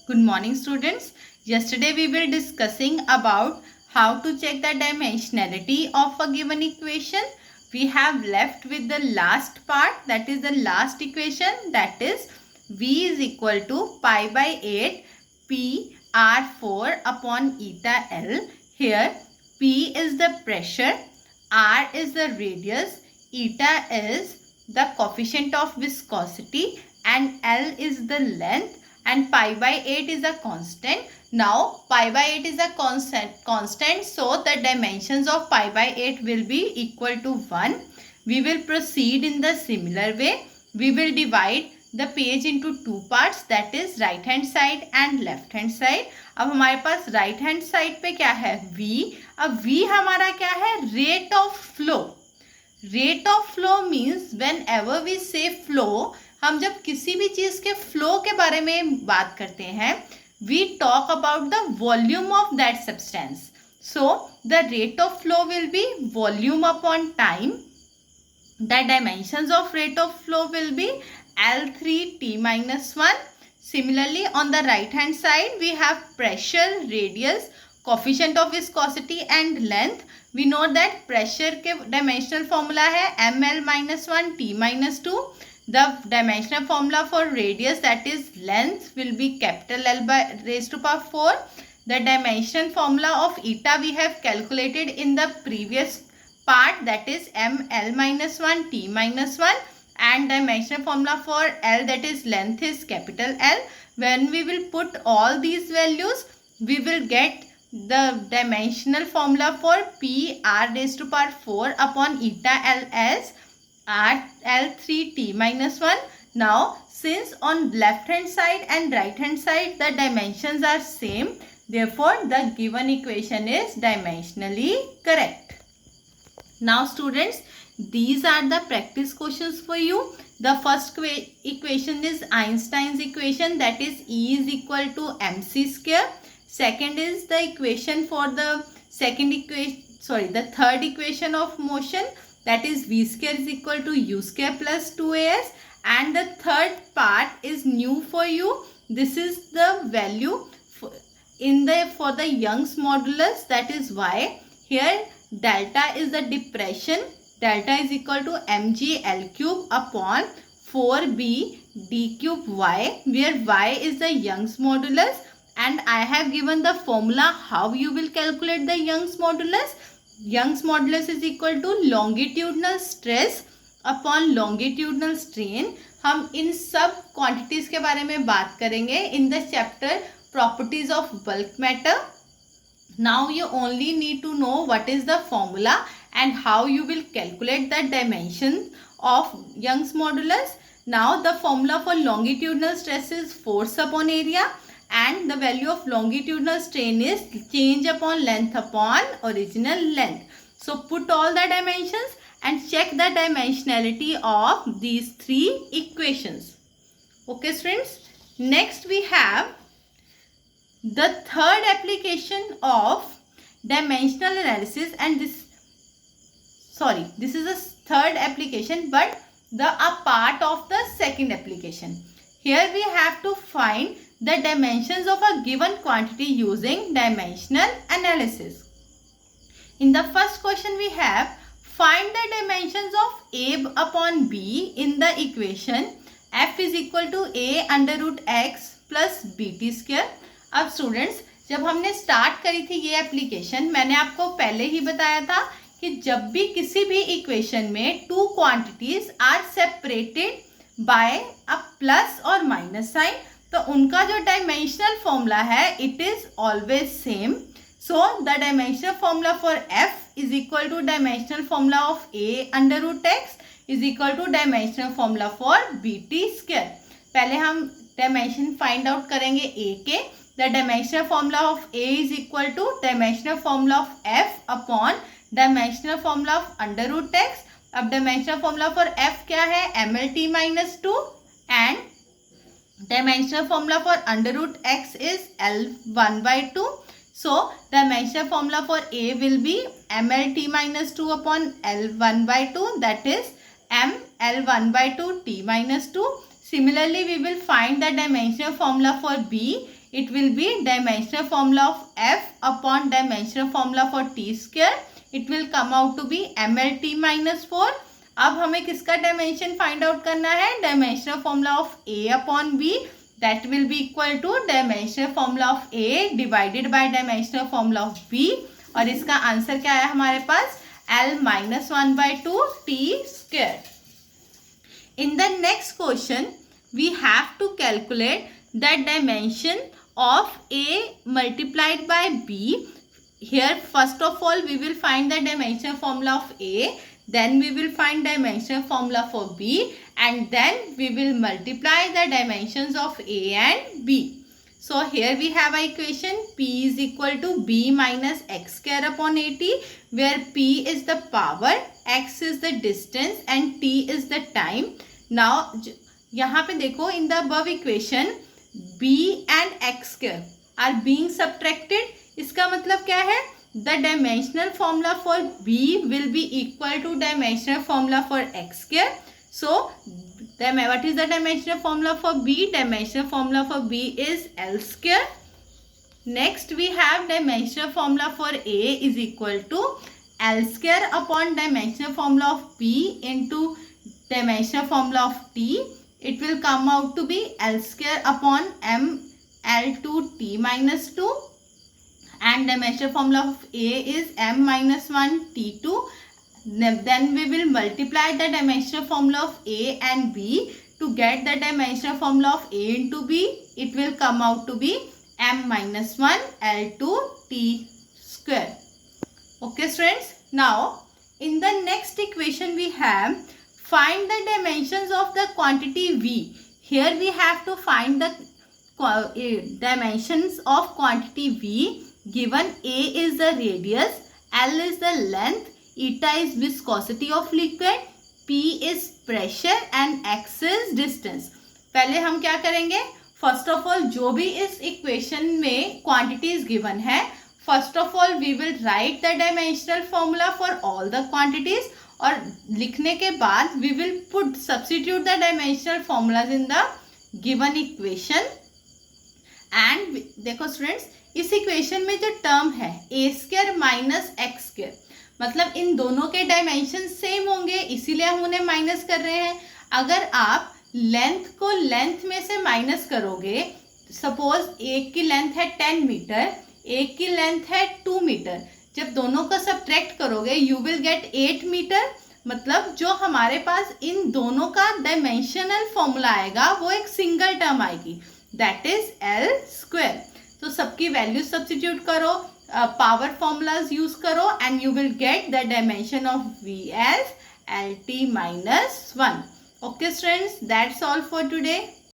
Good morning, students. Yesterday we were discussing about how to check the dimensionality of a given equation. We have left with the last part, that is the last equation, that is V is equal to pi by 8 P R4 upon eta L. Here P is the pressure, R is the radius, eta is the coefficient of viscosity and L is the length, and pi by 8 is a constant. Now pi by 8 is a constant, so the dimensions of pi by 8 will be equal to 1. We will proceed in the similar way. We will divide the page into two parts, that is right hand side and left hand side. अब हमारे पास right hand side पे क्या है? V. अब V हमारा क्या है? Rate of flow. Rate of flow means whenever we say flow, हम जब किसी भी चीज के फ्लो के बारे में बात करते हैं, we talk about the volume of that substance. So the rate of flow will be volume upon time. The dimensions of rate of flow will be L3 t - 1. Similarly, on the right hand side we have pressure, radius, coefficient of viscosity and length. We know that pressure के dimensional formula है ml - 1 t - 2. The dimensional formula for radius, that is length, will be capital L by raised to power 4. The dimension formula of eta we have calculated in the previous part, that is ml - 1 t - 1, and dimensional formula for L, that is length, is capital L. When we will put all these values, we will get the dimensional formula for P r raised to power 4 upon eta L as L3 t - 1. Now since on left hand side and right hand side the dimensions are same, therefore the given equation is dimensionally correct. Now students, these are the practice questions for you. The first equation is Einstein's equation, that is E is equal to mc square. Second is the equation for the the third equation of motion, that is v square is equal to u square plus 2as, and the third part is new for you. This is the value for the Young's modulus, that is y. Here delta is the depression. Delta is equal to mg L cube upon 4b d cube y, where y is the Young's modulus, and I have given the formula how you will calculate the Young's modulus. Young's modulus is equal to longitudinal stress upon longitudinal strain. हम इन सब quantities के बारे में बात करेंगे in the chapter properties of bulk matter. Now you only need to know what is the formula and how you will calculate the dimension of Young's modulus. Now the formula for longitudinal stress is force upon area, and the value of longitudinal strain is change upon length upon original length. So put all the dimensions and check the dimensionality of these three equations. Okay students, next we have the third application of dimensional analysis, and this is a third application, but a part of the second application. Here we have to find the dimensions of a given quantity using dimensional analysis. In the first question we have, find the dimensions of A upon B in the equation f is equal to a under root x plus bt square. अब students, जब हमने start करी थी ये application, मैंने आपको पहले ही बताया था कि जब भी किसी भी इक्वेशन में two quantities are separated by a plus और माइनस साइन, तो उनका जो डायमेंशनल फॉर्मूला है it is always same. So the dimensional formula for F is equal to dimensional formula of A under root X is equal to dimensional formula for B T square. पहले हम dimension find out करेंगे A के. The dimensional formula of A is equal to dimensional formula of F upon dimensional formula of under root X. अब dimensional formula for F क्या है? mlt - 2, and dimensional formula for under root x is L1/2. So dimensional formula for A will be mlt - 2 upon L1/2, that is m L1/2 t - 2. Similarly, we will find the dimensional formula for B it will be dimensional formula of f upon dimensional formula for t square. It will come out to be mlt minus 4. अब हमें किसका dimension find out करना है? Dimensional formula of a upon b, that will be equal to dimensional formula of a divided by dimensional formula of b. और इसका answer क्या है हमारे पास? l minus 1/2 t square. In the next question, we have to calculate the dimension of a multiplied by b. Here, first of all, we will find the dimension formula of a. Then we will find dimension formula for b, and then we will multiply the dimensions of a and b. So here we have a equation p is equal to b minus x square upon at, where p is the power, x is the distance and t is the time. Now यहाँ पे देखो, in the above equation b and x square are being subtracted. इसका मतलब क्या है? The dimensional formula for b will be equal to dimensional formula for x square. So, what is the dimensional formula for b? Dimensional formula for b is L square. Next, we have dimensional formula for a is equal to L square upon dimensional formula of b into dimensional formula of t. It will come out to be L square upon m L2 t minus 2. And dimensional formula of a is m minus 1 t2. Then we will multiply the dimensional formula of a and b to get the dimensional formula of a into b. It will come out to be m minus 1 L2 t square. Okay students, now in the next equation we have find the dimensions of the quantity v. Here we have to find the dimensions of quantity v. Given a is the radius, L is the length, eta is viscosity of liquid, P is pressure and X is distance. पहले हम क्या करेंगे? First of all जो भी इस equation में quantities given है, first of all we will write the dimensional formula for all the quantities, और लिखने के बाद we will put substitute the dimensional formulas in the given equation. And देखो स्टूडेंट्स, इस इक्वेशन में जो टर्म है A square minus X square, मतलब इन दोनों के डायमेंशन सेम होंगे, इसीलिए हम उन्हें माइनस कर रहे हैं. अगर आप लेंथ को लेंथ में से माइनस करोगे, सपोज एक की लेंथ है 10 मीटर, एक की लेंथ है 2 मीटर, जब दोनों का सब्ट्रैक्ट करोगे यू विल गेट 8 मीटर. मतलब जो हमारे पास इन दोनों का डायमेंशनल फॉर्मूला आएगा वो एक सिंगल टर्म आएगी, दैट इज एल स्क्वायर. तो सबकी वैल्यू सब्स्टिट्यूट करो, पावर फॉर्मूलाज यूज करो and you will get the dimension of v as LT minus 1. Okay students, that's all for today.